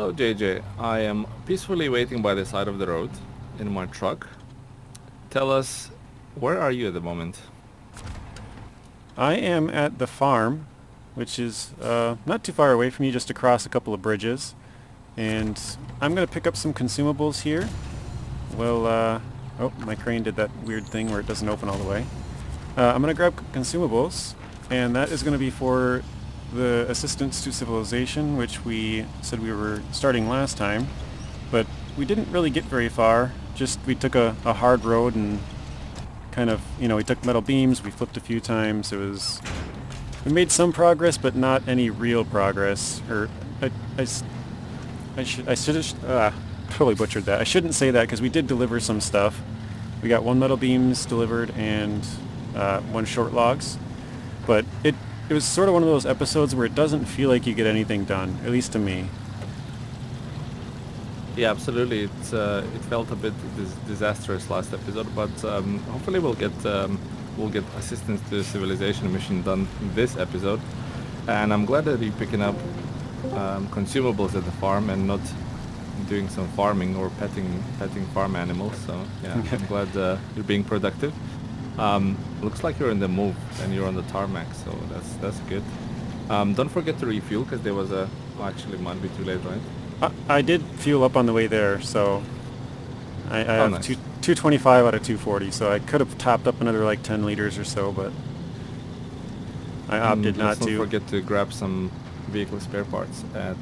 So JJ, I am peacefully waiting by the side of the road in my truck. Tell us, where are you at the moment? I am at the farm, which is not too far away from you, just across a couple of bridges. And I'm going to pick up some consumables here. Well, oh, my crane did that weird thing where it doesn't open all the way. I'm going to grab consumables, and that is going to be for the Assistance to Civilization, which we said we were starting last time. But we didn't really get very far. Just we took a hard road and kind of, we took metal beams, we flipped a few times. We made some progress, but not any real progress. Or I should have totally butchered that. I shouldn't say that because we did deliver some stuff. We got one metal beams delivered and one short logs, but it was sort of one of those episodes where it doesn't feel like you get anything done, at least to me. Yeah, absolutely. It felt a bit disastrous last episode, but hopefully we'll get assistance to civilization mission done this episode. And I'm glad that you're picking up consumables at the farm and not doing some farming or petting farm animals. So yeah, I'm glad you're being productive. Looks like you're in the move and you're on the tarmac, so that's good. Don't forget to refuel because there was a. Oh, actually, it might be too late, right? I did fuel up on the way there, so I Oh, have nice. 225 out of 240, so I could have topped up another like 10 liters or so, but I opted And let's not not to. forget to grab some vehicle spare parts at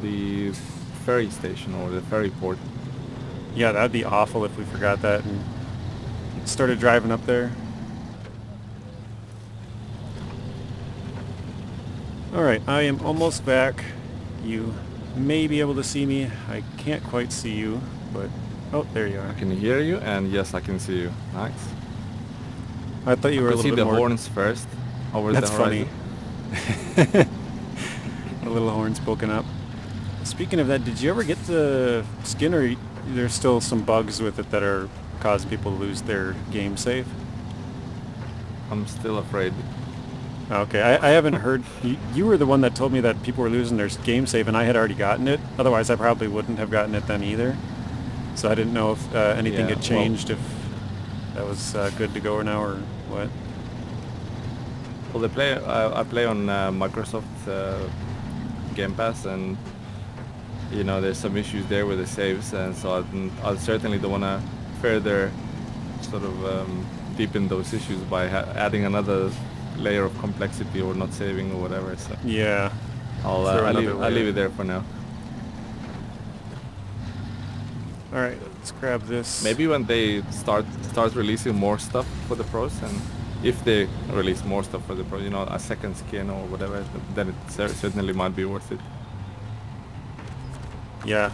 the ferry station or the ferry port. Yeah, that'd be awful if we forgot that and started driving up there. Alright, I am almost back. You may be able to see me. I can't quite see you, but... Oh, there you I are. can hear you, and yes, I can see you. Nice. I thought you I were a could see little bit the more... horns first over the That's funny. horizon. The little horns poking up. Speaking of that, did you ever get the skin, or there's still some bugs with it that are causing people to lose their game save? I'm still afraid. Okay, I haven't heard... You were the one that told me that people were losing their game save, and I had already gotten it. Otherwise, I probably wouldn't have gotten it then either. So I didn't know if anything Yeah, had well, changed, if that was good to go now or what. I play on Microsoft Game Pass, and there's some issues there with the saves, and so I certainly don't want to further sort of deepen those issues by adding another layer of complexity or not saving or whatever. So Yeah, I'll throw I another leave layer. it there for now. All right, let's grab this. Maybe when they start releasing more stuff for the pros, and if they release more stuff for the pros, a second skin or whatever, then it certainly might be worth it. Yeah.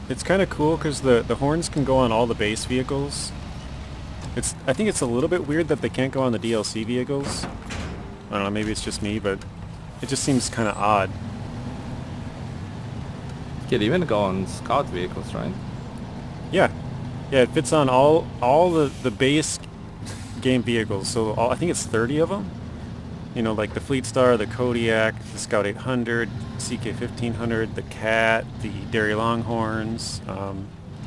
It's kind of cool because the horns can go on all the base vehicles. I think it's a little bit weird that they can't go on the DLC vehicles. I don't know, maybe it's just me, but it just seems kind of odd. You can even go on scout vehicles, right? Yeah. Yeah, it fits on all the base game vehicles. So I think it's 30 of them. Like the Fleet Star, the Kodiak, the Scout 800, CK 1500, the Cat, the Dairy Longhorns, the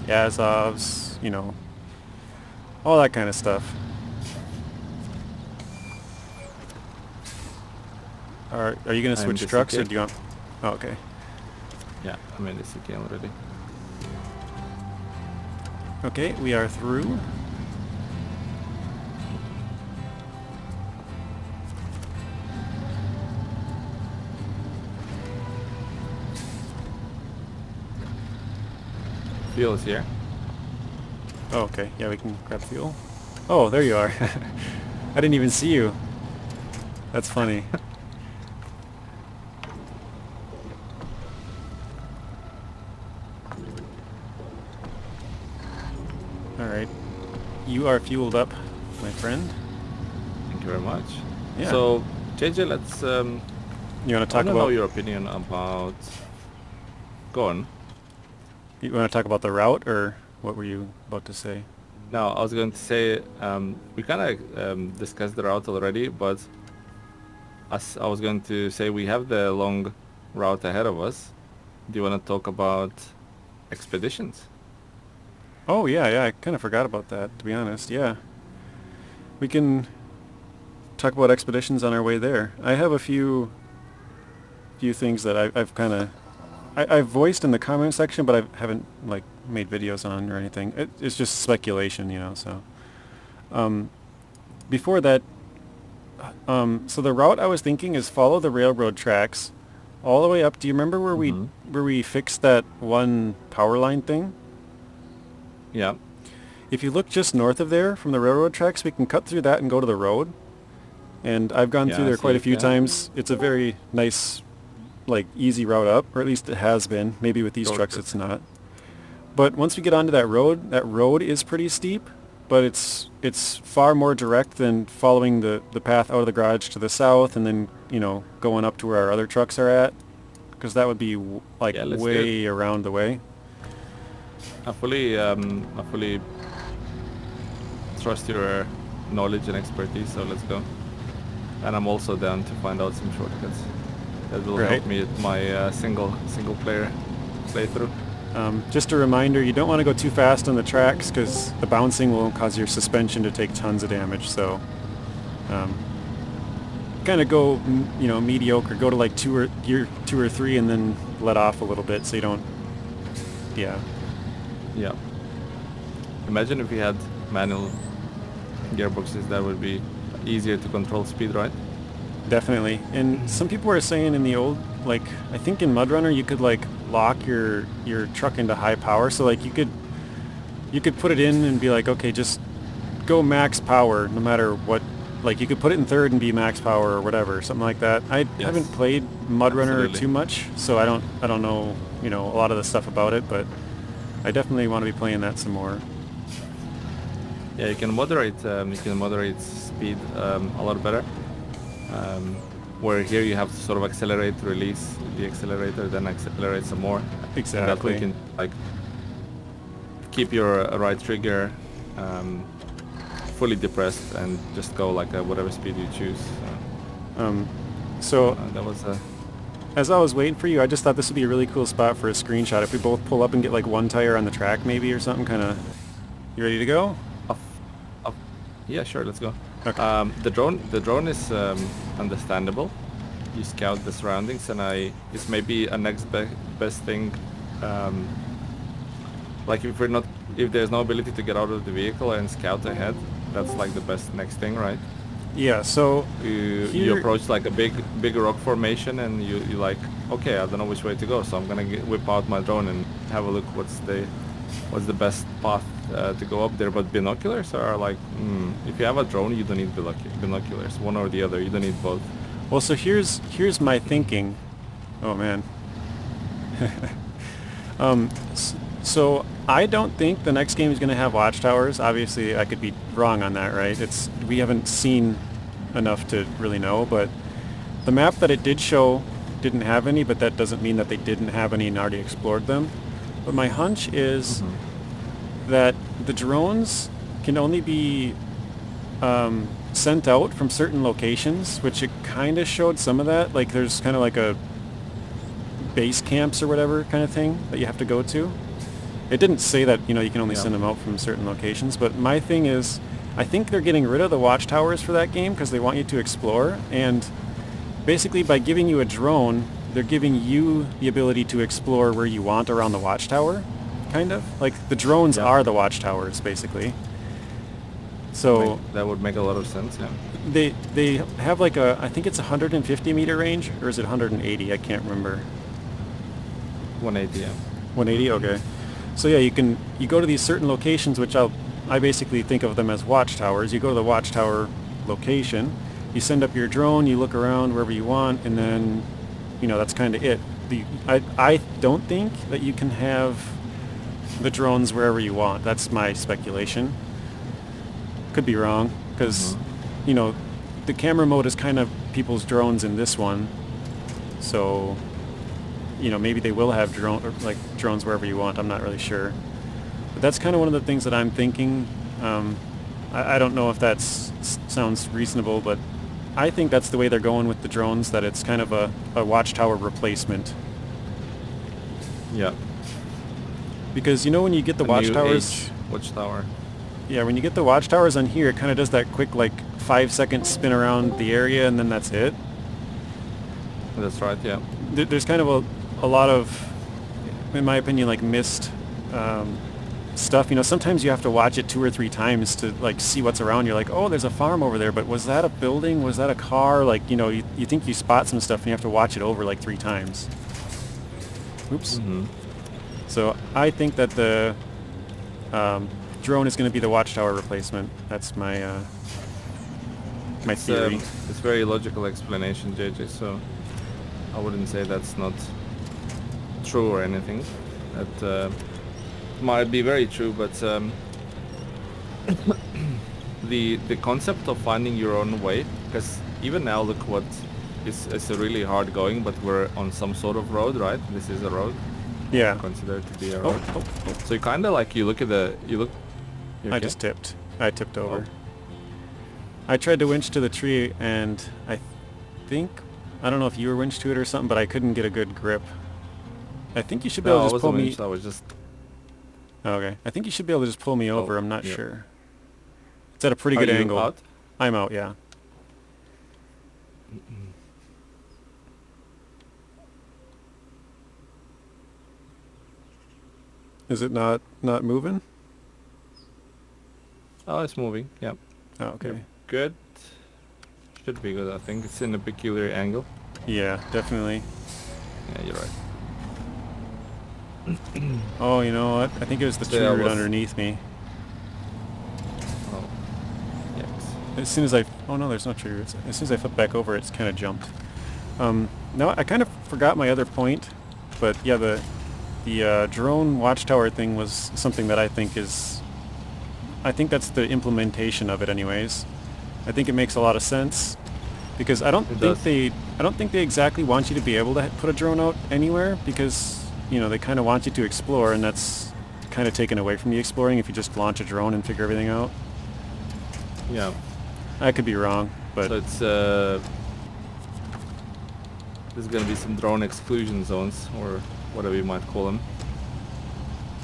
Azovs, all that kind of stuff. Are you going to I'm switch the trucks, or CK. do you want... Oh, okay. Yeah, I'm in the CK already. Okay, we are through. Fuel is here. Oh, okay. Yeah, we can grab fuel. Oh, there you are. I didn't even see you. That's funny. Alright. You are fueled up, my friend. Thank you very much. Yeah. So, JJ, let's. You want to I talk want to know about... your opinion about. Go on. You want to talk about the route, or what were you about to say? Now, I was going to say we kind of discussed the route already, but as I was going to say, we have the long route ahead of us, do you want to talk about expeditions? Oh yeah, I kind of forgot about that, to be honest. Yeah, we can talk about expeditions on our way there. I have a few things that I've kind of I've voiced in the comment section, but I haven't like made videos on or anything. It's just speculation, you know. So um, before that, so the route I was thinking is follow the railroad tracks all the way up. Do you remember Mm-hmm. where we fixed that one power line thing? Yeah. If you look just north of there from the railroad tracks, we can cut through that and go to the road. And I've gone Yeah, through I there see quite a it. few Yeah. times. It's a very nice, like easy route up, or at least it has been. Maybe with these trucks Shortcut. it's not. But once we get onto that road is pretty steep, but it's far more direct than following the path out of the garage to the south and then, you know, going up to where our other trucks are at, because that would be like Yeah, let's do it. way around the way. I fully trust your knowledge and expertise, so let's go. And I'm also down to find out some shortcuts that will Right. help me with my single player playthrough. Just a reminder, you don't want to go too fast on the tracks because the bouncing will cause your suspension to take tons of damage. So um, kind of go, you know, mediocre. Go to like gear 2 or 3 and then let off a little bit so you don't, yeah. Yeah. Imagine if we had manual gearboxes, that would be easier to control speed, right? Definitely. And some people were saying in the old, like, I think in MudRunner you could like lock your truck into high power. So like you could put it in and be like, okay, just go max power no matter what. Like you could put it in third and be max power or whatever, something like that. I haven't Yes, played MudRunner absolutely. too much, so I don't know, you know, a lot of the stuff about it, but I definitely want to be playing that some more. Yeah, you can moderate speed a lot better. Um, where here you have to sort of accelerate, release the accelerator, then accelerate some more, and that way you Exactly. can like keep your right trigger um, fully depressed and just go like whatever speed you choose. Um, so That was as I was waiting for you, I just thought this would be a really cool spot for a screenshot. If we both pull up and get like one tire on the track maybe or something, kind of. You ready to go? a, a, yeah, sure, let's go. Okay. The drone is understandable. You scout the surroundings, and it's maybe a best thing. Um, like if there's no ability to get out of the vehicle and scout ahead, that's like the best next thing, right? Yeah, so You here, approach like a big rock formation, and you like, okay, I don't know which way to go, so I'm gonna whip out my drone and have a look what's the best path to go up there. But binoculars are like, if you have a drone, you don't need binoculars, one or the other. You don't need both. well, so here's my thinking. Oh man. So I don't think the next game is going to have watchtowers. Obviously, I could be wrong on that, right? We haven't seen enough to really know, but the map that it did show didn't have any, but that doesn't mean that they didn't have any and already explored them. But my hunch is Hmm. that the drones can only be sent out from certain locations, which it kind of showed some of that. Like there's kind of like a base camps or whatever kind of thing that you have to go to. It didn't say that, you know, you can only Yeah. send them out from certain locations, but my thing is, I think they're getting rid of the watchtowers for that game because they want you to explore, and basically by giving you a drone, they're giving you the ability to explore where you want around the watchtower, kind of. Like the drones Yeah. are the watchtowers, basically. So That would make a lot of sense. Yeah. they have like a, I think it's 150 meter range, or is it 180? I can't remember. 180. Yeah. 180. Okay. So yeah, you go to these certain locations, which I basically think of them as watchtowers. You go to the watchtower location, you send up your drone, you look around wherever you want, and then, you know, that's kind of it. I don't think that you can have the drones wherever you want. That's my speculation. Could be wrong, because, Hmm. you know, the camera mode is kind of people's drones in this one. So, you know, maybe they will have drones wherever you want. I'm not really sure. But that's kind of one of the things that I'm thinking. I don't know if that sounds reasonable, but I think that's the way they're going with the drones, that it's kind of a watchtower replacement. Yeah. Because you know when you get the A new watchtowers... age watchtower. Yeah, when you get the watchtowers on here, it kind of does that quick, like, 5-second spin around the area, and then that's it. That's right, yeah. There's kind of a lot of, in my opinion, like, missed stuff. You know, sometimes you have to watch it 2 or 3 times to, like, see what's around. You're like, oh, there's a farm over there, but was that a building? Was that a car? Like, you know, you think you spot some stuff, and you have to watch it over, like, 3 times. Oops. Mm-hmm. So I think that the drone is going to be the watchtower replacement. That's my my theory. It's very logical explanation, JJ, so I wouldn't say that's not true or anything. That might be very true, but the concept of finding your own way, because even now look what is really hard going, but we're on some sort of road, right? This is a road. Yeah. Considered to be a Oh, road. oh, oh. So you kind of like, you look. You I okay? just tipped. I tipped over. Oh. I tried to winch to the tree, and I don't know if you were winched to it or something, but I couldn't get a good grip. I think you should be able No, I to just pull wasn't me... winched, I was just... Oh, okay. I think you should be able to just pull me over. I'm not yeah. sure. It's at a pretty Are good you angle. out? I'm out, yeah. Is it not moving? Oh, it's moving. Yep. Oh, okay. You're good. Should be good, I think. It's in a peculiar angle. Yeah, definitely. Yeah, you're right. Oh, you know what? I think it was the So tree yeah, root was- underneath me. Oh. Yes. As soon as I... Oh, no, there's no tree roots. As soon as I flip back over, it's kind of jumped. No, I kind of forgot my other point, but yeah, the drone watchtower thing was something that I think is... I think that's the implementation of it anyways. I think it makes a lot of sense, because I don't think they exactly want you to be able to put a drone out anywhere, because, you know, they kind of want you to explore, and that's kind of taken away from the exploring if you just launch a drone and figure everything out. Yeah. I could be wrong, but... So it's there's gonna be some drone exclusion zones, or whatever you might call them.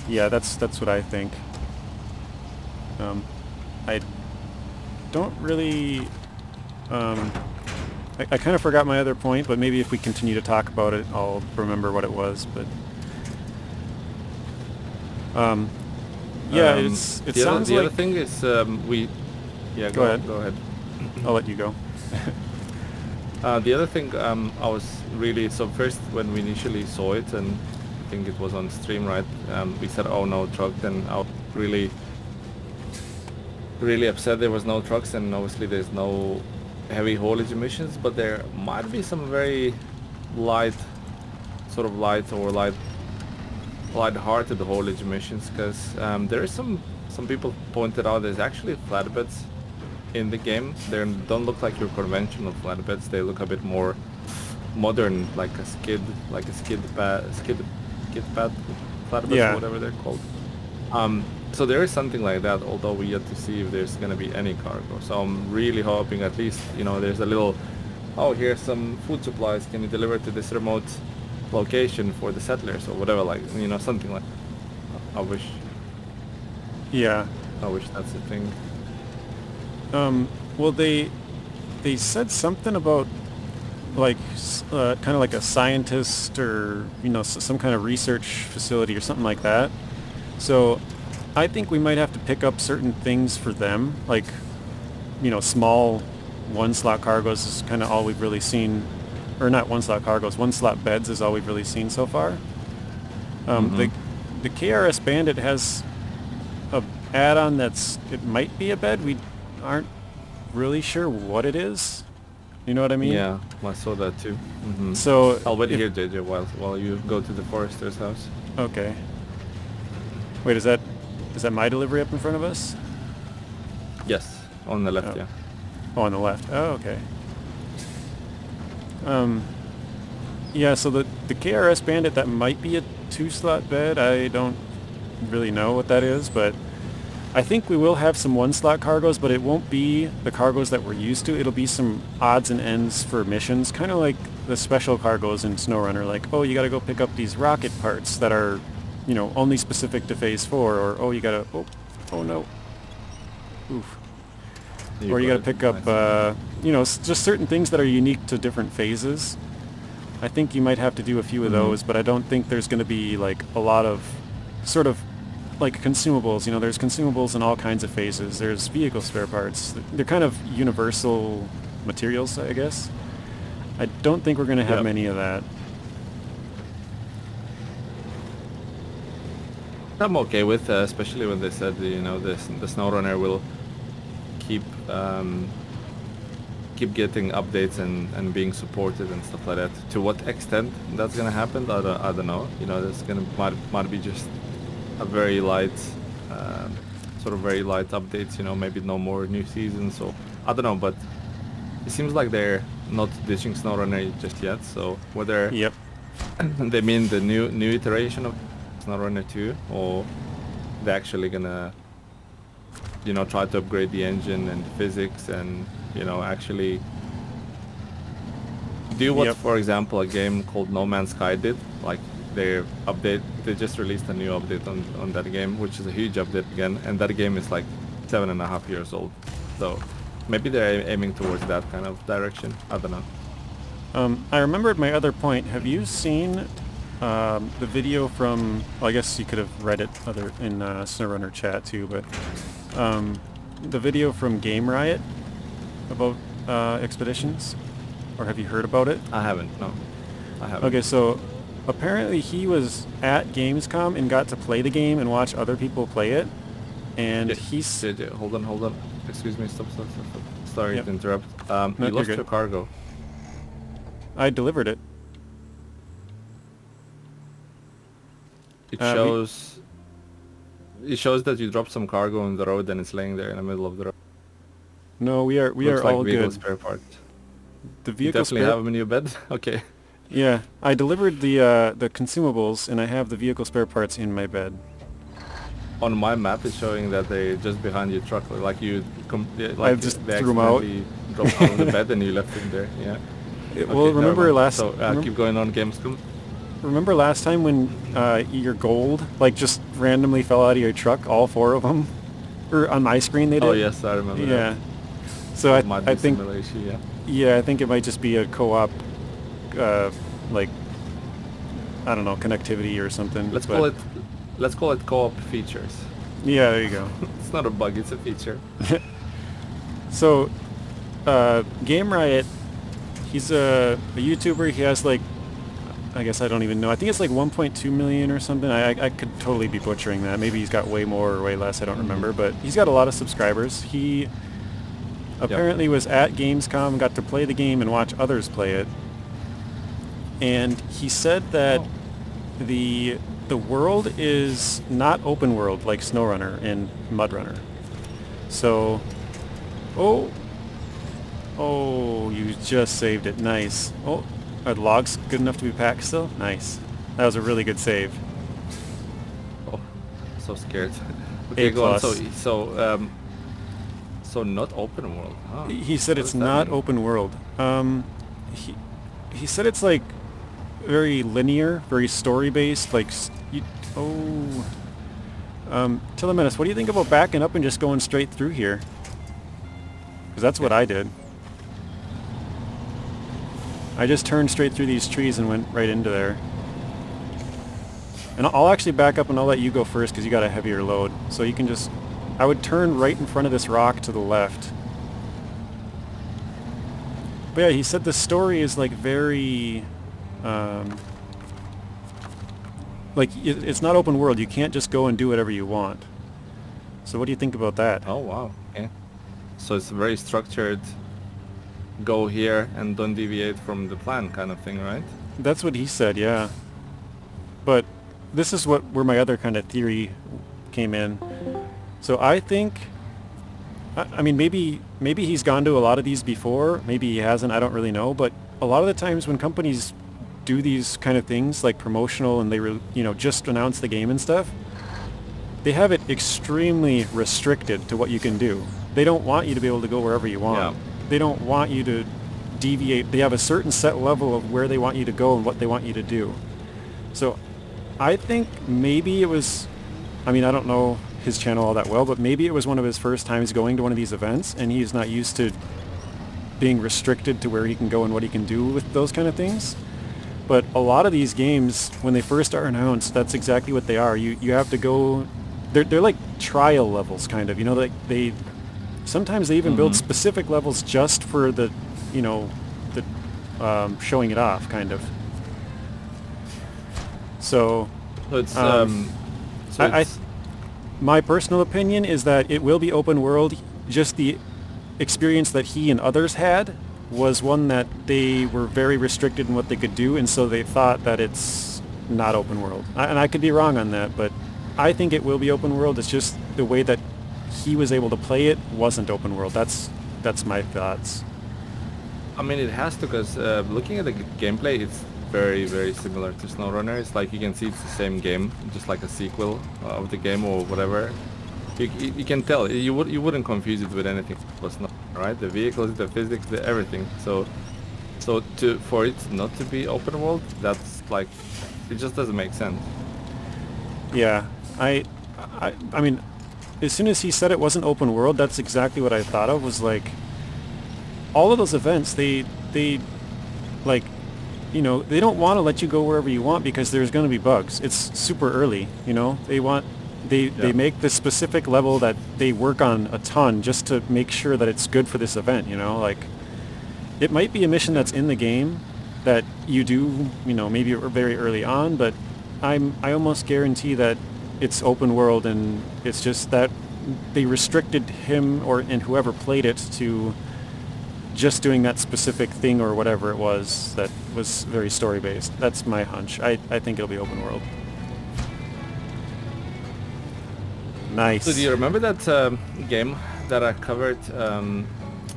Yeah, that's what I think. I don't really... I kind of forgot my other point, but maybe if we continue to talk about it, I'll remember what it was. But yeah, it sounds the like... other thing is we... Yeah, Go ahead. Go ahead. I'll let you go. The other thing, I was really... So first, when we initially saw it, and I think it was on stream, right? We said, oh, no truck. Then I was really upset there was no trucks, and obviously there's no heavy haulage emissions, but there might be some very light-hearted haulage emissions, because there is some people pointed out there's actually flatbeds in the game. They don't look like your conventional flatbeds. They look a bit more modern, like a skid pad flatbeds, Yeah. or whatever they're called. So there is something like that, although we yet to see if there's going to be any cargo. So I'm really hoping at least, you know, there's a little, oh, here's some food supplies, can you deliver to this remote location for the settlers, or whatever, like, you know, something like that. Yeah. I wish that's a thing. Well, they said something about, like, kind of like a scientist, or, you know, some kind of research facility or something like that. So I think we might have to pick up certain things for them, like, you know, small one-slot cargoes is kind of all we've really seen, or not one-slot cargoes, one-slot beds is all we've really seen so far. The KRS Bandit has a add-on it might be a bed. We aren't really sure what it is. You know what I mean? Yeah, I saw that too. Mm-hmm. So I'll wait here, JJ, while you go to the forester's house. Okay. Wait, is that my delivery up in front of us? Yes, on the left, Oh. yeah. Oh, on the left. Oh, okay. Yeah, so the KRS Bandit, that might be a 2-slot bed. I don't really know what that is, but I think we will have some one-slot cargoes, but it won't be the cargoes that we're used to. It'll be some odds and ends for missions, kind of like the special cargoes in SnowRunner, like, oh, you gotta go pick up these rocket parts that are, you know, only specific to Phase 4, or, oh, you gotta, oh no. Oof. Or you gotta pick up, you know, just certain things that are unique to different phases. I think you might have to do a few of those, but I don't think there's gonna be, like, a lot of sort of like consumables. You know, there's consumables in all kinds of phases. There's vehicle spare parts. They're kind of universal materials, I guess. I don't think we're going to have many of that. I'm okay with, especially when they said, you know, the SnowRunner will keep keep getting updates and being supported and stuff like that. To what extent that's gonna happen, I don't know. You know, that's gonna might be just a very light, sort of very light updates. You know, maybe no more new seasons. So I don't know, but it seems like they're not ditching SnowRunner just yet. So whether they mean the new iteration of SnowRunner 2, or they're actually gonna, you know, try to upgrade the engine and physics, and, you know, actually do what, for example, a game called No Man's Sky did. Like, they just released a new update on that game, which is a huge update again, and that game is like 7.5 years old. So maybe they're aiming towards that kind of direction. I don't know. I remembered my other point. Have you seen the video from, well, I guess you could have read it in SnowRunner chat too, but the video from Game Riot about expeditions? Or have you heard about it? I haven't, no. I haven't. Okay, so apparently he was at Gamescom and got to play the game and watch other people play it, and he's... Hold on. Excuse me, stop. Sorry to interrupt. You lost your cargo. I delivered it. It shows... It shows that you dropped some cargo on the road and it's laying there in the middle of the road. No, we are Looks all like vehicle good. Spare part. The vehicle you definitely have them in your bed? Okay. Yeah, I delivered the consumables, and I have the vehicle spare parts in my bed. On my map, it's showing that they're just behind your truck, like you. I just threw them out. Dropped out of the bed and you left them there. Yeah. Well, remember last. So keep going on Gamescom. Remember last time when your gold just randomly fell out of your truck, all 4 of them, or on my screen they did. Oh yes, I remember. Yeah. That. So I think. Yeah. Yeah, I think it might just be a co-op, like, I don't know, connectivity or something. Let's call it co-op features. Yeah, there you go. It's not a bug, it's a feature. So, Game Riot, he's a YouTuber. He has I guess I don't even know. I think it's like 1.2 million or something. I could totally be butchering that. Maybe he's got way more or way less. I don't remember. But he's got a lot of subscribers. He apparently was at Gamescom, got to play the game and watch others play it. And he said that the world is not open world like SnowRunner and MudRunner. So, oh, you just saved it. Nice. Oh, are the logs good enough to be packed still? Nice. That was a really good save. Oh, so scared. Okay, go on. So not open world. Huh? He said it's not open world. He said it's like very linear, very story based. Telemenace, what do you think about backing up and just going straight through here? Because that's what I did. I just turned straight through these trees and went right into there. And I'll actually back up and I'll let you go first because you got a heavier load. So you can just... I would turn right in front of this rock to the left. But yeah, he said the story is very... it's not open world. You can't just go and do whatever you want. So what do you think about that? Oh, wow. Okay. So it's very structured... Go here and don't deviate from the plan kind of thing, right? That's what he said, yeah. But this is where my other kind of theory came in. So I think, I mean, maybe he's gone to a lot of these before, maybe he hasn't, I don't really know, but a lot of the times when companies do these kind of things, like promotional, and they just announce the game and stuff, they have it extremely restricted to what you can do. They don't want you to be able to go wherever you want. Yeah. They don't want you to deviate. They have a certain set level of where they want you to go and what they want you to do. So I think maybe it was, I mean, I don't know his channel all that well, but maybe it was one of his first times going to one of these events, and he's not used to being restricted to where he can go and what he can do with those kind of things. But a lot of these games, when they first are announced, that's exactly what they are. You have to go, they're like trial levels kind of, you know, like they, sometimes they even build specific levels just for the, you know, the showing it off kind of. So it's my personal opinion is that it will be open world. Just the experience that he and others had was one that they were very restricted in what they could do, and so they thought that it's not open world. And I could be wrong on that, but I think it will be open world. It's just the way that he was able to play it wasn't open world. That's my thoughts. I mean, it has to, because looking at the gameplay, it's very, very similar to SnowRunner. It's like you can see it's the same game, just like a sequel of the game or whatever. You can tell. You wouldn't confuse it with anything. Plus, not right. The vehicles, the physics, the everything. So for it not to be open world, that's like, it just doesn't make sense. Yeah, I mean, as soon as he said it wasn't open world, that's exactly what I thought of. Was like, all of those events, they like, you know, they don't want to let you go wherever you want because there's going to be bugs. It's super early, you know. They make this specific level that they work on a ton just to make sure that it's good for this event, you know. Like, it might be a mission that's in the game that you do, you know, maybe very early on, but I almost guarantee that it's open world, and it's just that they restricted him and whoever played it to just doing that specific thing or whatever it was that was very story based. That's my hunch. I think it'll be open world. Nice. So do you remember that game that I covered?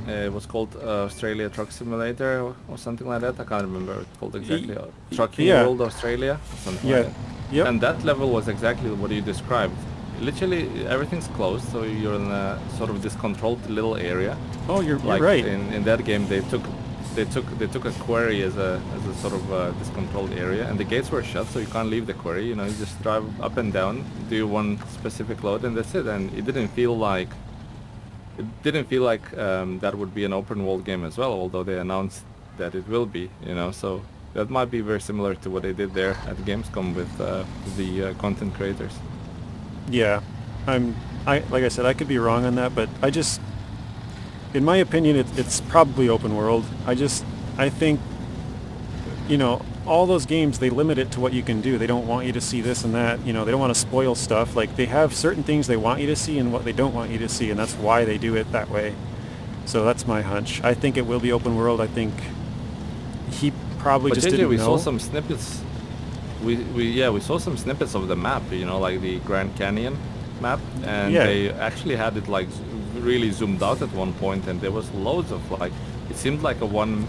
It was called Australia Truck Simulator or something like that. I can't remember what it's called exactly. Trucking World Australia or something like that. Yep. And that level was exactly what you described. Literally everything's closed, so you're in a sort of this controlled little area. Oh, you're like right. In that game, they took a quarry as a sort of this controlled area, and the gates were shut, so you can't leave the quarry. You know, you just drive up and down, do one specific load, and that's it. And it didn't feel like that would be an open world game as well, although they announced that it will be. You know, so that might be very similar to what they did there at Gamescom with the content creators. Yeah, like I said, I could be wrong on that, but in my opinion, it's probably open world. I think, you know, all those games, they limit it to what you can do. They don't want you to see this and that. You know, they don't want to spoil stuff. Like, they have certain things they want you to see and what they don't want you to see, and that's why they do it that way. So that's my hunch. I think it will be open world. I think he probably just didn't know. We saw some snippets. We saw some snippets of the map. You know, like the Grand Canyon map, and they actually had it like really zoomed out at one point, and there was loads of, like, it seemed like a one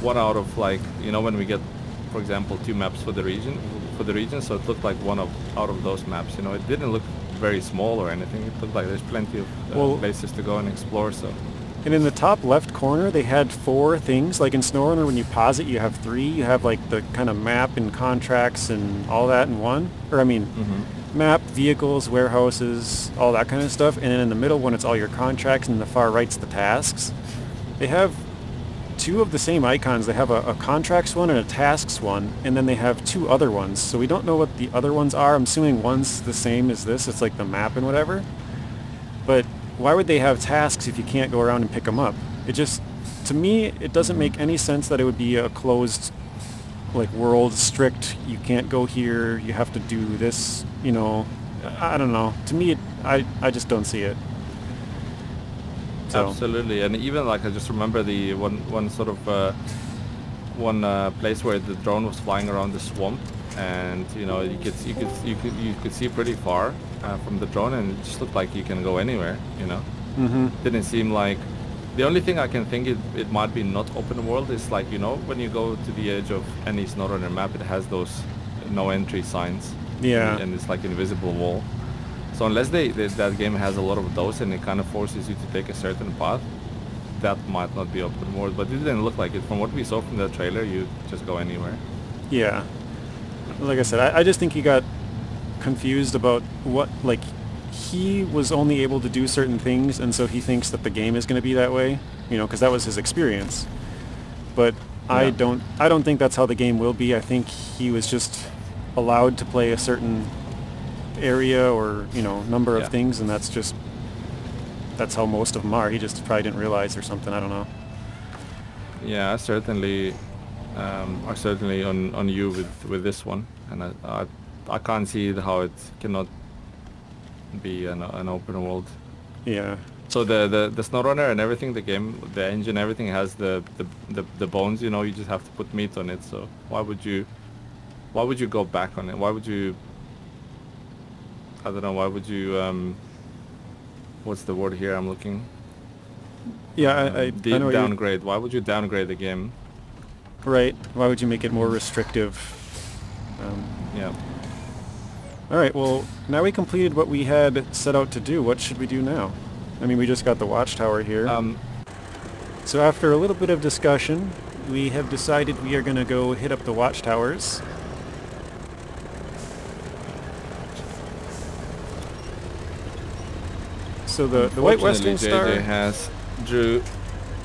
out of, like, you know, when we get, for example, 2 maps for the region, so it looked like one out of those maps. You know, it didn't look very small or anything. It looked like there's plenty of places to go and explore. So. And in the top left corner, they had 4 things. Like in SnowRunner, when you pause it, you have 3. You have like the kind of map and contracts and all that in one. Or I mean, map, vehicles, warehouses, all that kind of stuff. And then in the middle, when it's all your contracts, and in the far right's the tasks. They have 2 of the same icons. They have a contracts one and a tasks one, and then they have 2 other ones. So we don't know what the other ones are. I'm assuming one's the same as this. It's like the map and whatever. But why would they have tasks if you can't go around and pick them up? It just, to me, it doesn't make any sense that it would be a closed, like, world, strict, you can't go here, you have to do this, you know. I don't know. To me, I just don't see it. So. Absolutely, and even, like, I just remember the one sort of place where the drone was flying around the swamp, and you know, you could see pretty far from the drone, and it just looked like you can go anywhere. You know, didn't seem like. The only thing I can think it might be not open world is, like, you know, when you go to the edge of any SnowRunner map, it has those no entry signs. Yeah. And it's like invisible wall. So unless that game has a lot of those and it kind of forces you to take a certain path, that might not be open world. But it didn't look like it. From what we saw from the trailer, you just go anywhere. Yeah. Like I said, I just think he got confused about what, like, he was only able to do certain things, and so he thinks that the game is going to be that way, you know, because that was his experience. But I don't think that's how the game will be. I think he was just allowed to play a certain area or, you know, number of things, and that's how most of them are. He just probably didn't realize or something. I don't know. Yeah, I certainly are certainly on you with this one, and I can't see how it cannot be an open world. Yeah. So the SnowRunner and everything, the game, the engine, everything has the bones. You know, you just have to put meat on it. So why would you go back on it? Why would you? I don't know. Why would you? What's the word here? I'm looking. Yeah, I know downgrade. Why would you downgrade the game? Right. Why would you make it more restrictive? Yeah. All right. Well, now we completed what we had set out to do. What should we do now? I mean, we just got the watchtower here. So after a little bit of discussion, we have decided we are going to go hit up the watchtowers. So the White Western Star JJ has drew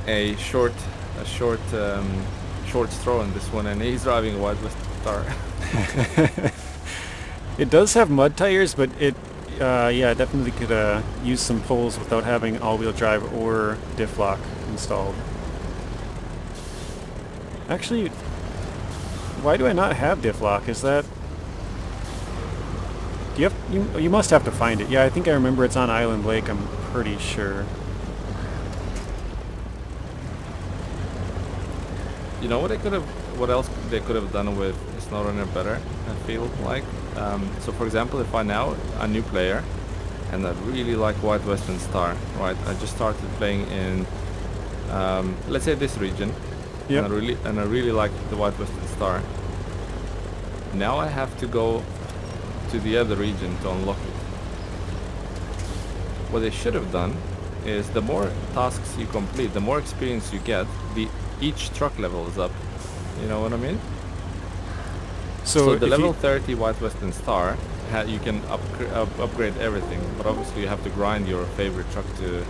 a short straw on this one, and he's driving a White Western Star. It does have mud tires, but it definitely could use some pulls without having all-wheel drive or diff lock installed. Actually, why do I not have diff lock? Is that... You must have to find it. Yeah, I think I remember it's on Island Lake, I'm pretty sure. You know what else they could have done with SnowRunner better, I feel like? So for example, if a new player, and I really like White Western Star, right? I just started playing in, let's say this region, and I really like the White Western Star. Now I have to go to the other region to unlock it. What they should have done is the more tasks you complete, the more experience you get, each truck level is up. You know what I mean? So the level 30 White Western Star, you can upgrade everything, but obviously you have to grind your favorite truck to...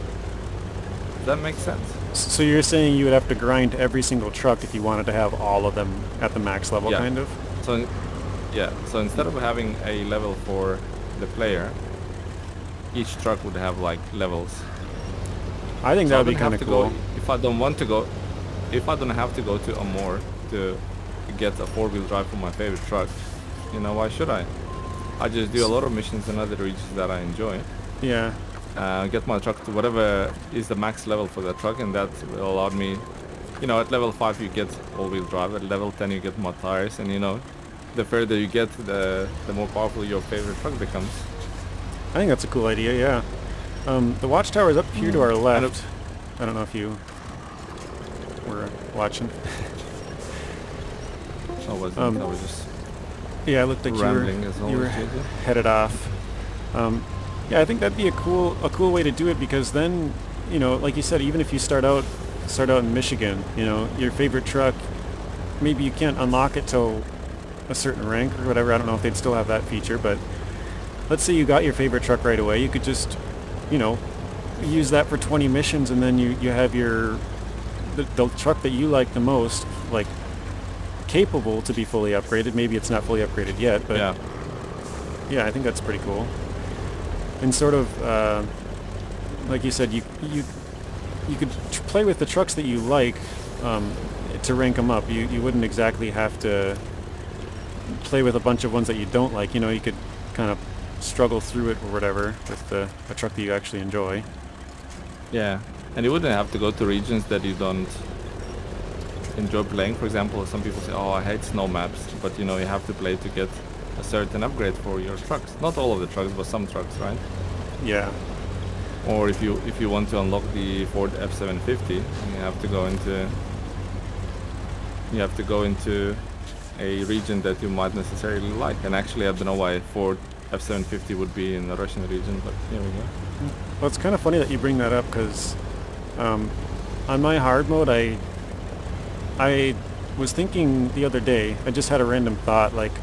Does that make sense? So you're saying you would have to grind every single truck if you wanted to have all of them at the max level, kind of? So instead of having a level for the player, each truck would have like levels. I think that would be kind of cool. If I don't have to go to Amor to get a 4-wheel drive for my favorite truck, you know, why should I? I just do a lot of missions in other regions that I enjoy. Yeah. Get my truck to whatever is the max level for that truck, and that will allow me, you know, at level 5 you get all-wheel drive, at level 10 you get mud tires, and you know, the further you get, the more powerful your favorite truck becomes. I think that's a cool idea, yeah. The watchtower is up here to our left. I don't know if you were watching. I wasn't. I was just... Yeah, it looked like you were headed off. Yeah, I think that'd be a cool way to do it, because then, you know, like you said, even if you start out in Michigan, you know, your favorite truck, maybe you can't unlock it till a certain rank or whatever. I don't know if they'd still have that feature, but let's say you got your favorite truck right away. You could just, you know, use that for 20 missions, and then you have the truck that you like the most, like, capable to be fully upgraded. Maybe it's not fully upgraded yet, but yeah, I think that's pretty cool. And sort of, like you said, you could play with the trucks that you like to rank them up. You wouldn't exactly have to play with a bunch of ones that you don't like. You know, you could kind of struggle through it or whatever with a truck that you actually enjoy. Yeah, and you wouldn't have to go to regions that you don't enjoy playing. For example, some people say, oh, I hate snow maps, but you know, you have to play to get a certain upgrade for your trucks. Not all of the trucks, but some trucks, right? Yeah. Or if you want to unlock the Ford F-750, you have to go into a region that you might necessarily like. And actually, I don't know why Ford F-750 would be in the Russian region, but here we go. Well, it's kind of funny that you bring that up because on my hard mode, I was thinking the other day, I just had a random thought, like,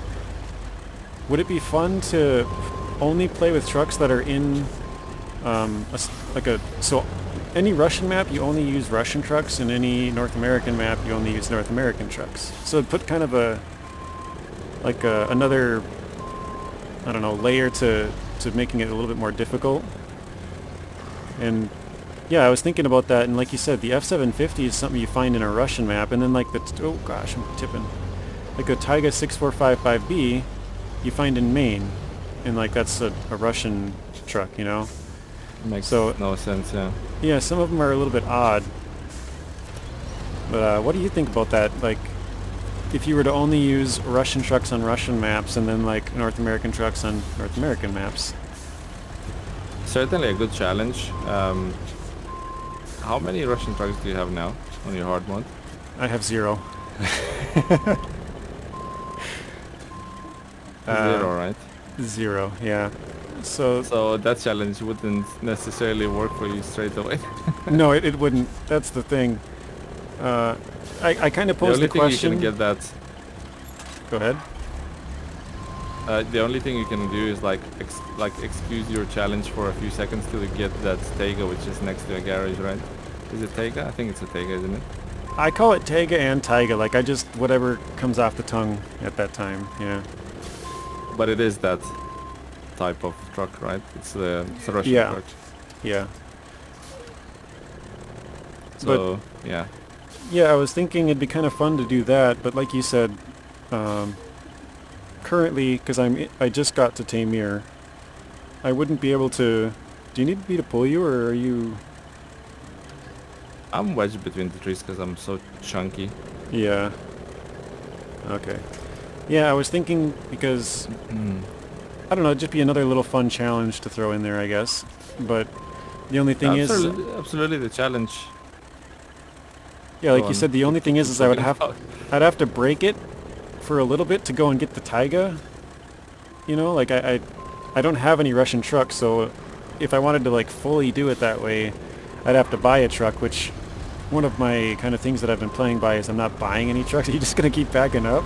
would it be fun to only play with trucks that are in so any Russian map you only use Russian trucks, and any North American map you only use North American trucks. So it'd put kind of another, I don't know, layer to making it a little bit more difficult. And yeah, I was thinking about that, and like you said, the F-750 is something you find in a Russian map, and then like oh gosh, I'm tipping. Like a Taiga 6455B you find in Maine, and like that's a Russian truck, you know? Makes so no sense, yeah. Yeah, some of them are a little bit odd. But what do you think about that? Like, if you were to only use Russian trucks on Russian maps, and then like North American trucks on North American maps? Certainly a good challenge. How many Russian trucks do you have now on your hard mode? I have 0. 0, right? 0, yeah. So that challenge wouldn't necessarily work for you straight away. no, it wouldn't. That's the thing. I kind of posed the question. You can get that. Go ahead. The only thing you can do is like excuse your challenge for a few seconds till you get that Taiga, which is next to a garage, right? Is it Taiga? I think it's a Taiga, isn't it? I call it Taiga and Taiga. Like, I just whatever comes off the tongue at that time. Yeah. But it is that type of truck, right? It's a Russian truck. Yeah. So yeah. Yeah, I was thinking it'd be kind of fun to do that, but like you said, currently, because I just got to Tamir, I wouldn't be able to. Do you need me to pull you, or are you? I'm wedged between the trees because I'm so chunky. Yeah. Okay. Yeah, I was thinking because I don't know, it'd just be another little fun challenge to throw in there, I guess. But the only thing is, absolutely the challenge. Yeah, like you said, the only thing is I'd have to break it for a little bit to go and get the Taiga. You know, like I don't have any Russian trucks, so if I wanted to like fully do it that way, I'd have to buy a truck, which one of my kind of things that I've been playing by is I'm not buying any trucks. You're just gonna keep backing up.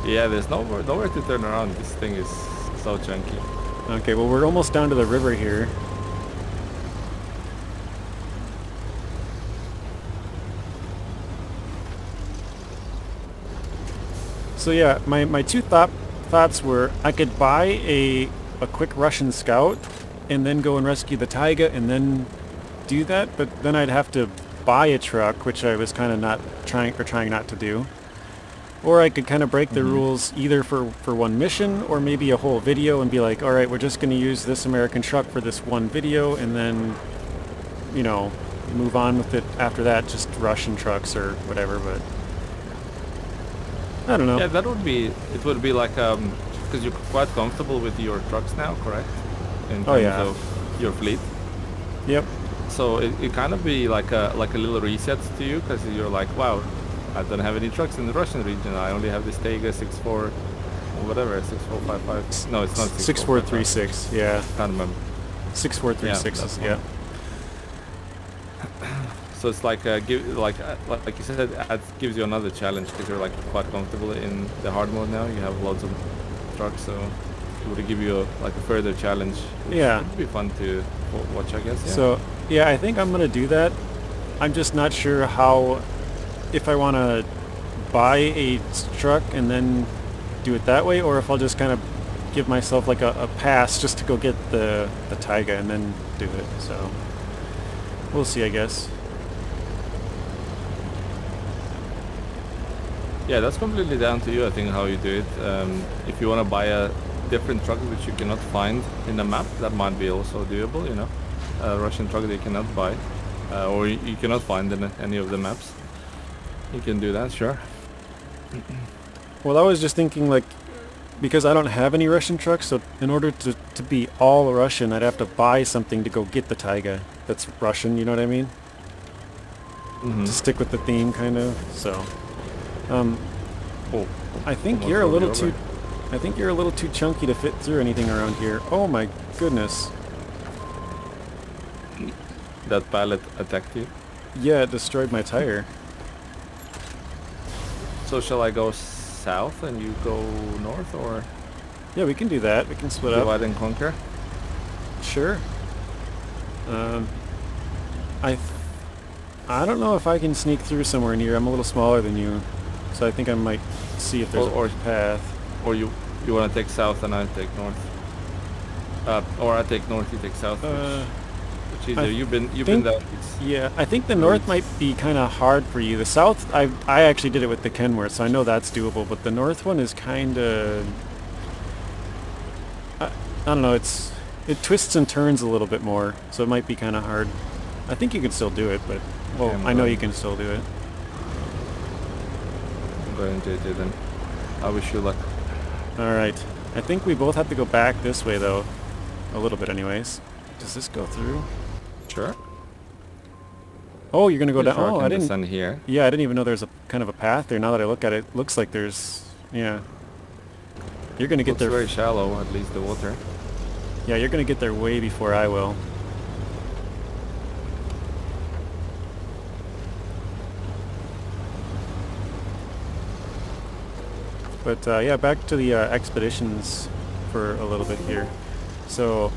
Yeah, there's nowhere to turn around. This thing is so chunky. Okay, well we're almost down to the river here. So yeah, my two thoughts were I could buy a quick Russian scout and then go and rescue the Taiga and then do that, but then I'd have to buy a truck, which I was kind of trying not to do. Or I could kind of break the rules either for one mission or maybe a whole video and be like, all right, we're just going to use this American truck for this one video and then, you know, move on with it after that, just Russian trucks or whatever, but I don't know. Yeah, it would be like, because you're quite comfortable with your trucks now, correct? In terms of your fleet. Yep. So it kind of be like a little reset to you, because you're like, wow, I don't have any trucks in the Russian region. I only have this Taiga 64, whatever, 6455. No, it's not 6436. Yeah. Can't remember. 6436. Yeah. So it's like like you said, it gives you another challenge because you're like quite comfortable in the hard mode now. You have loads of trucks, so it would give you a further challenge. Yeah. It would be fun to watch, I guess. Yeah. So yeah, I think I'm gonna do that. I'm just not sure how. If I want to buy a truck and then do it that way, or if I'll just kind of give myself like a pass just to go get the Taiga and then do it. So we'll see, I guess. Yeah, that's completely down to you, I think, how you do it. If you want to buy a different truck which you cannot find in the map, that might be also doable, you know. A Russian truck that you cannot buy, or you cannot find in any of the maps. You can do that, sure. Well, I was just thinking, like, because I don't have any Russian trucks, so in order to be all Russian, I'd have to buy something to go get the Taiga that's Russian, you know what I mean? To stick with the theme, kind of, so. Oh, I think almost you're a rode me little over. too... I think you're a little too chunky to fit through anything around here. Oh my goodness. That pallet attacked you. Yeah, it destroyed my tire. So shall I go south and you go north, or Yeah, we can do that. We can split up. divide and conquer? Sure. Um, I I don't know if I can sneak through somewhere near. I'm a little smaller than you, so I think I might see if there's Or a path. or you want to take south and I take north? Or I take north, you take south. Which easier? You've been think- that. Yeah, I think the north might be kind of hard for you. The south, I actually did it with the Kenworth, so I know that's doable. But the north one is kind of... I don't know, it twists and turns a little bit more, so it might be kind of hard. I think you can still do it, but... Well, Okay, I know you can still do it. I'm going JJ then. I wish you luck. Alright. I think we both have to go back this way, though. A little bit, anyways. Does this go through? Sure. Oh, you're gonna go You're down... Oh, shortening I the didn't... sun here. Yeah, I didn't even know there's a kind of a path there. Now that I look at it, looks like there's... Yeah. You're gonna get Looks there... very shallow, at least the water. Yeah, you're gonna get there way before I will. But yeah, back to the expeditions for a little bit here. So,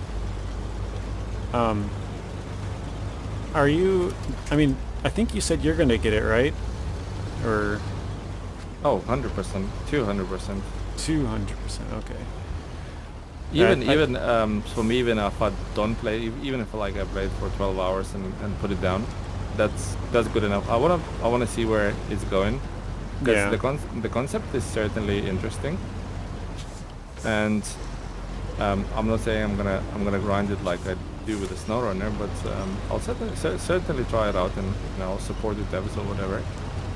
are you... I mean, I think you said you're gonna get it, right? Or... Oh, 100%, 200%. 200%, okay. Even for me, even if I don't play, even if like I played for 12 hours and put it down, that's good enough. I wanna see where it's going, because Yeah. the concept is certainly interesting, and I'm not saying I'm gonna grind it like I do with the SnowRunner, but I'll certainly try it out, and I'll support the devs or whatever.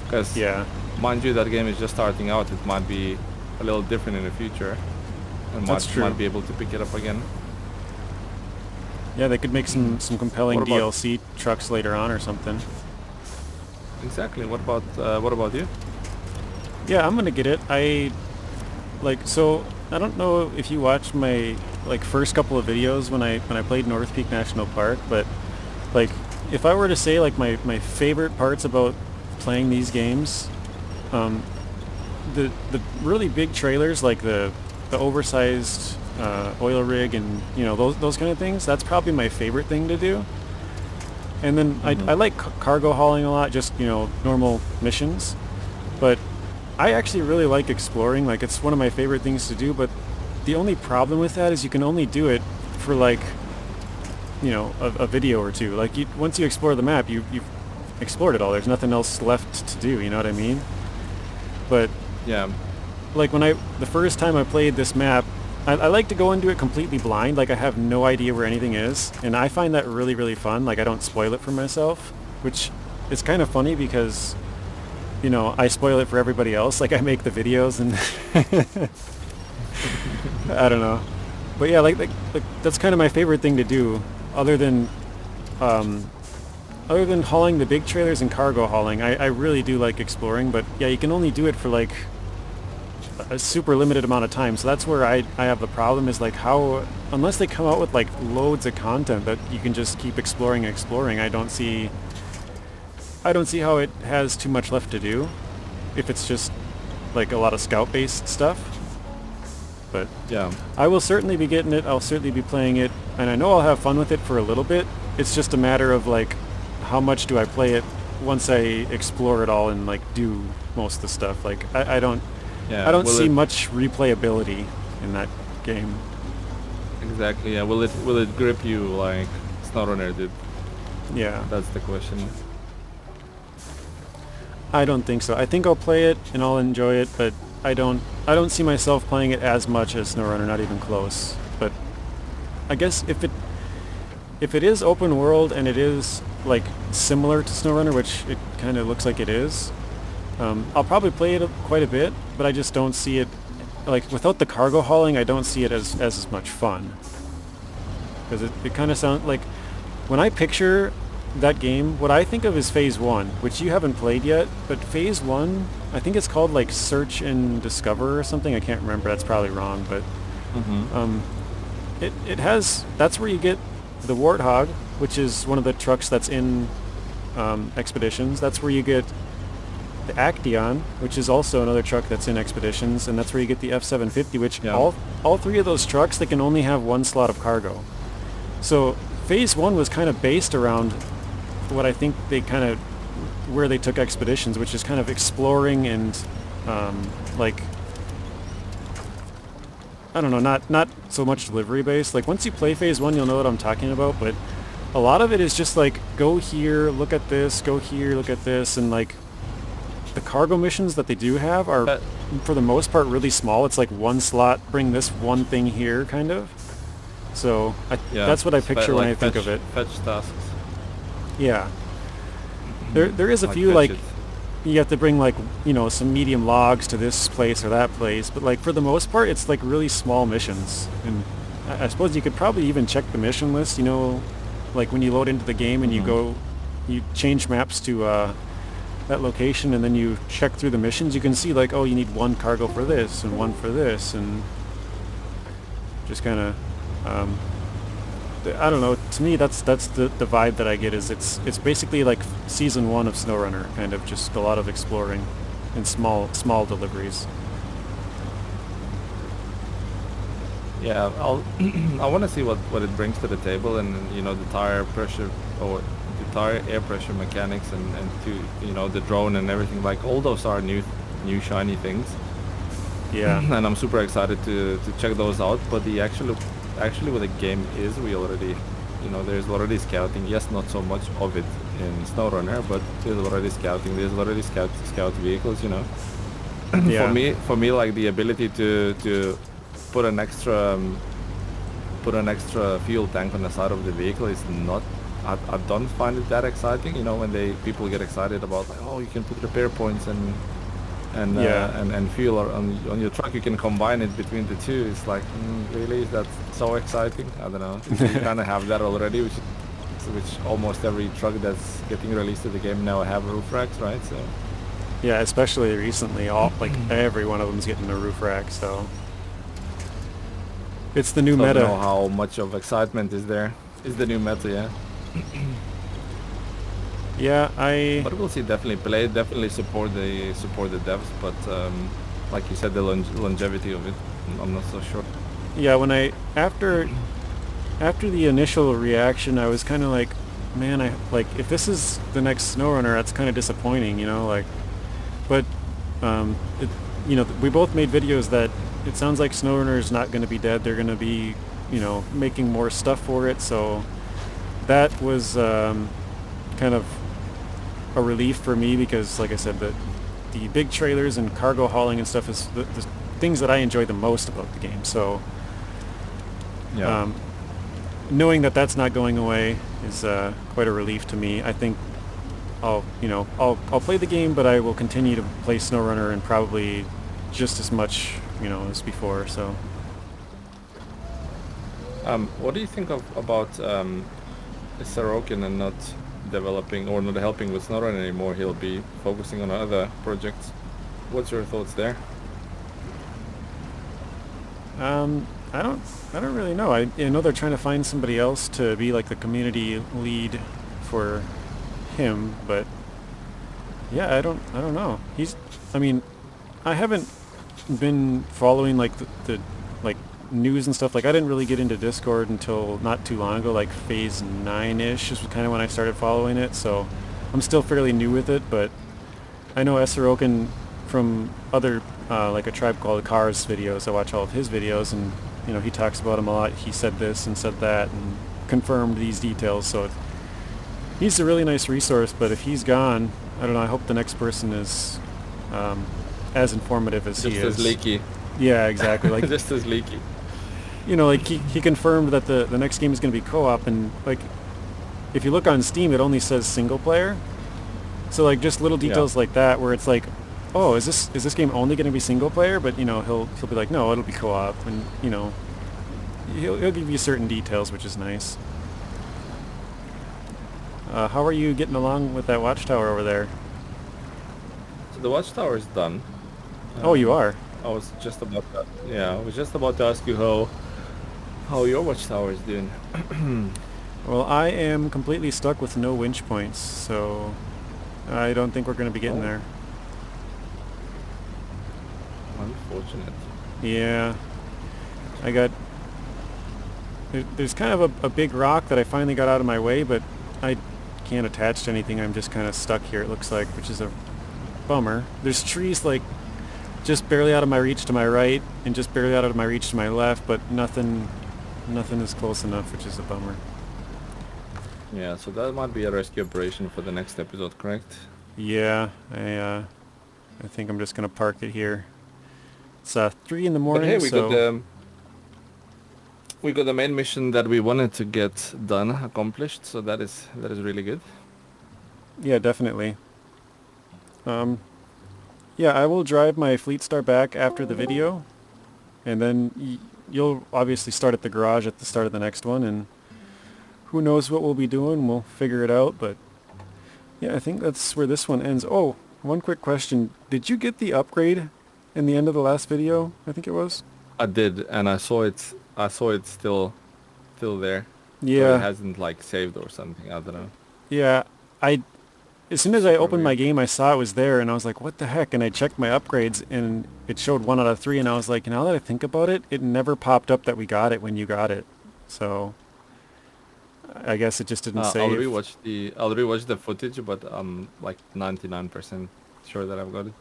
Because Yeah. mind you, that game is just starting out. It might be a little different in the future, and That's true. might be able to pick it up again. Yeah, they could make some compelling What about- DLC trucks later on or something. Exactly. What about you? Yeah, I'm gonna get it. So I don't know if you watched my first couple of videos when I played North Peak National Park, but like if I were to say like my favorite parts about playing these games, the really big trailers, like the oversized oil rig and those kind of things, that's probably my favorite thing to do. And then I like cargo hauling a lot, just normal missions, but I actually really like exploring. Like, it's one of my favorite things to do, but the only problem with that is you can only do it for like a video or two. Like, once you explore the map, you've explored it all. There's nothing else left to do, you know what I mean? But Yeah. like the first time I played this map, I like to go into it completely blind. Like, I have no idea where anything is, and I find that really, really fun. Like, I don't spoil it for myself, which is kind of funny because I spoil it for everybody else. Like, I make the videos and I don't know. But yeah, like that's kind of my favorite thing to do, other than hauling the big trailers and cargo hauling. I really do like exploring, but yeah, you can only do it for like a super limited amount of time. So that's where I have the problem, is like how, unless they come out with like loads of content that you can just keep exploring and exploring, I don't see how it has too much left to do if it's just like a lot of scout-based stuff. But Yeah. I will certainly be getting it. I'll certainly be playing it, and I know I'll have fun with it for a little bit. It's just a matter of like, how much do I play it once I explore it all and like do most of the stuff. Like, I don't see much replayability in that game. Exactly. Yeah. Will it grip you like SnowRunner did? Yeah. That's the question. I don't think so. I think I'll play it and I'll enjoy it, but I don't see myself playing it as much as SnowRunner, not even close. But I guess if it is open world and it is like similar to SnowRunner, which it kind of looks like it is, I'll probably play it quite a bit, but I just don't see it, like, without the cargo hauling, I don't see it as much fun. Because it kind of sounds like, when I picture that game, what I think of is Phase 1, which you haven't played yet, but Phase 1, I think it's called like Search and Discover or something. I can't remember. That's probably wrong, but Mm-hmm. it has, that's where you get the Warthog, which is one of the trucks that's in Expeditions. That's where you get the Acteon, which is also another truck that's in Expeditions, and that's where you get the F-750, which Yeah. all three of those trucks, they can only have one slot of cargo. So Phase 1 was kind of based around what I think they kind of, where they took Expeditions, which is kind of exploring and like, I don't know, not so much delivery based. Like once you play Phase 1, you'll know what I'm talking about, but a lot of it is just like, go here, look at this, go here, look at this, and like the cargo missions that they do have are, But for the most part, really small. It's like one slot, bring this one thing here, kind of. So yeah, that's what I picture when I think fetch, of it. Fetch tasks. Yeah. There is a Like few, fetch like, it. you have to bring, like, you know, some medium logs to this place or that place, but like for the most part it's like really small missions. And I suppose you could probably even check the mission list, you know, like when you load into the game and you change maps to that location, and then you check through the missions, you can see like, oh, you need one cargo for this and one for this, and just kind of I don't know. To me, that's the vibe that I get. Is it's basically like season 1 of SnowRunner, kind of just a lot of exploring and small deliveries. Yeah, I want to see what it brings to the table, and you know, the tire pressure or the tire air pressure mechanics, and to, you know, the drone and everything. Like all those are new shiny things. Yeah, And I'm super excited to check those out. But the actually what the game is, we already, you know, there's already scouting. Yes, not so much of it in SnowRunner, but there's already scouting. There's already scout vehicles, you know. yeah, For me, like the ability to put an extra fuel tank on the side of the vehicle is not. I don't find it that exciting. You know, when people get excited about like, oh, you can put repair points yeah. and fuel on your truck, you can combine it between the two. It's like, really, is that so exciting? I don't know. You kind of have that already, which almost every truck that's getting released to the game now have roof racks, right? So Yeah, especially recently, all like every one of them's getting a roof rack. So it's the new don't meta. know how much of excitement is there. Is the new meta, yeah. Yeah, But we'll see. Definitely support the devs, but like you said, the longevity of it, I'm not so sure. yeah. When I after the initial reaction, I was kind of like, man, I like, if this is the next SnowRunner, that's kind of disappointing, you know, like. But it, you know, we both made videos that it sounds like SnowRunner is not going to be dead. They're going to be, you know, making more stuff for it. So that was kind of a relief for me, because, like I said, the big trailers and cargo hauling and stuff is the things that I enjoy the most about the game. So Yeah. knowing that that's not going away is quite a relief to me. I think I'll play the game, but I will continue to play SnowRunner, and probably just as much, you know, as before. So What do you think about Sorokin and not developing or not helping with SnowRunner anymore? He'll be focusing on other projects. What's your thoughts there? I don't really know. I know they're trying to find somebody else to be like the community lead for him, but yeah, I don't know. I mean, I haven't been following like the like news and stuff. Like, I didn't really get into Discord until not too long ago, like phase 9-ish is kind of when I started following it, so I'm still fairly new with it. But I know Sorokin from other like a Tribe Called Cars videos. I watch all of his videos, and you know, he talks about him a lot. He said this and said that and confirmed these details, so he's a really nice resource. But if he's gone, I don't know, I hope the next person is as informative as he is. Just as leaky. Yeah, exactly. Like, just as leaky. you know, like he confirmed that the next game is going to be co-op, and like if you look on Steam, it only says single player. So like just little details like that, where it's like, oh, is this game only going to be single player? But you know, he'll be like, no, it'll be co-op, and you know, he'll give you certain details, which is nice. How are you getting along with that watchtower over there? So the watchtower is done. Oh, you are? I was just about to, yeah, I was just about to ask you how your watchtower is doing. Well, I am completely stuck with no winch points, so I don't think we're going to be getting Oh, there. unfortunate. Yeah, I got... There's kind of a big rock that I finally got out of my way, but I can't attach to anything. I'm just kind of stuck here, it looks like, which is a bummer. There's trees like just barely out of my reach to my right and just barely out of my reach to my left, but nothing is close enough, which is a bummer. Yeah, so that might be a rescue operation for the next episode, correct? Yeah, I think I'm just gonna park it here. It's 3 in the But hey, morning, so we got the main mission that we wanted to get done, accomplished, so that is really good. yeah, definitely. Yeah, I will drive my Fleet Star back after the video, and then you'll obviously start at the garage at the start of the next one, and who knows what we'll be doing. We'll figure it out, but yeah, I think that's where this one ends. Oh, one quick question. Did you get the upgrade in the end of the last video? I think it was? I did, and I saw it still there. So it Yeah, hasn't like saved or something, I don't know. yeah. I As soon as I Super opened my weird. game, I saw it was there, and I was like, what the heck? And I checked my upgrades, and it showed 1 out of 3, and I was like, now that I think about it, it never popped up that we got it when you got it. So I guess it just didn't I'll save. rewatch the footage, but I'm like 99% sure that I've got it.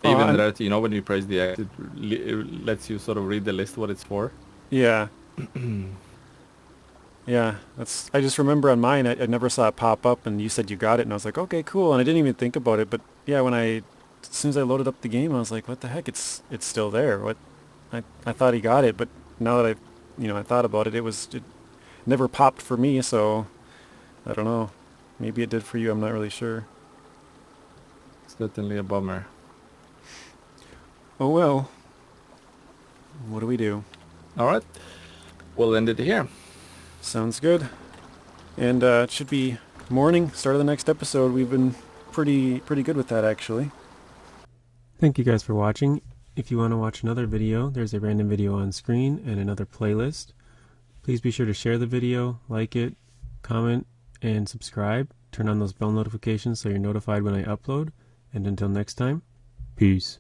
Oh, Even I'm... that, when you press the X, it lets you sort of read the list what it's for. Yeah. Yeah, I just remember on mine, I never saw it pop up, and you said you got it, and I was like, okay, cool, and I didn't even think about it, but yeah, as soon as I loaded up the game, I was like, what the heck, it's still there. I thought he got it, but now that I thought about it, it never popped for me, so I don't know. Maybe it did for you, I'm not really sure. Certainly a bummer. Oh well, what do we do? All right, we'll end it here. Sounds good. And it should be morning, start of the next episode. We've been pretty good with that, actually. Thank you guys for watching. If you want to watch another video, there's a random video on screen and another playlist. Please be sure to share the video, like it, comment, and subscribe. Turn on those bell notifications so you're notified when I upload. And until next time, peace.